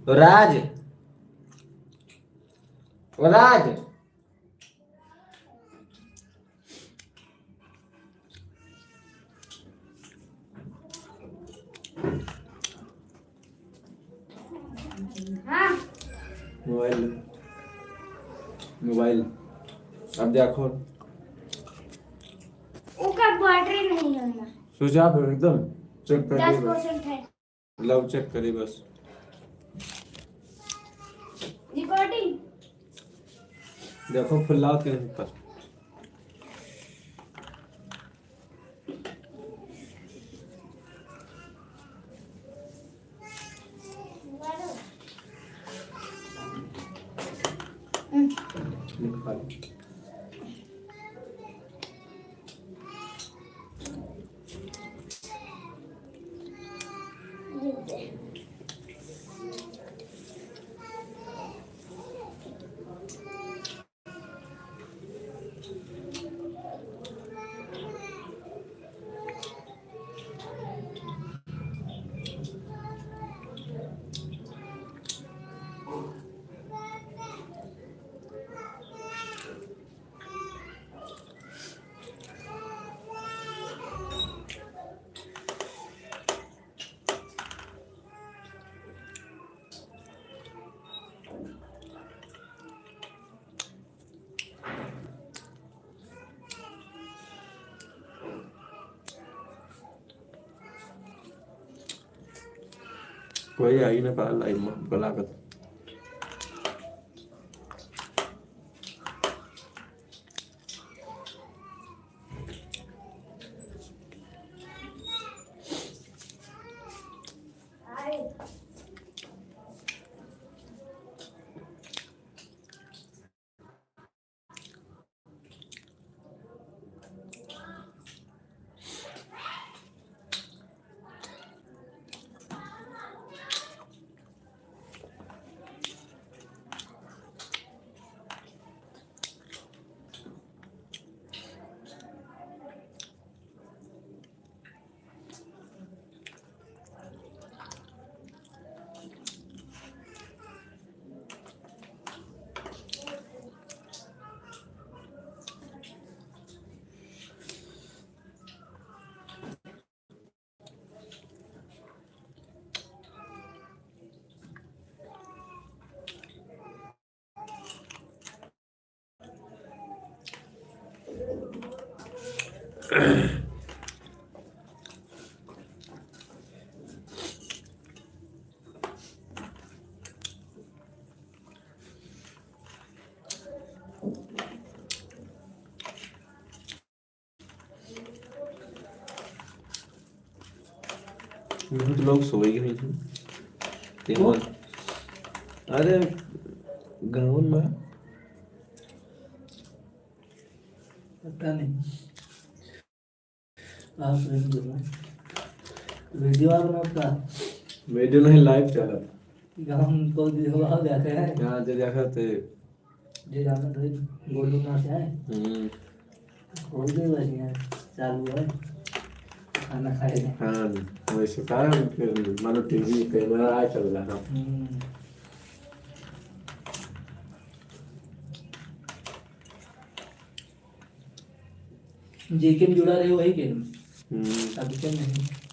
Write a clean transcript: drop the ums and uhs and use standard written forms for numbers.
राज राज हाँ mobile mobile अब देखो उसका बैटरी नहीं है ना स्विच ऑफ है एकदम चेक करिए बस 10% है लव चेक करिए बस रिकॉर्डिंग देखो फुल लाउड के पर निकाल कोई आई ना पा लाइव में गला कर बहुत लोग सोए ही नहीं थे अरे गाँव में पता नहीं आप वीडियो आप आपका वीडियो नहीं लाइव चला गाँव को दिखवा देखे हैं यहाँ जो देखा थे जो जाना तो गोलू ना से है खोल दे बस यहाँ चालू है खाना खाएगा हाँ वैसे कारण मानो टीवी कैमरा आ चल रहा है जेके में जुड़ा रहे वही गेम अभी के नहीं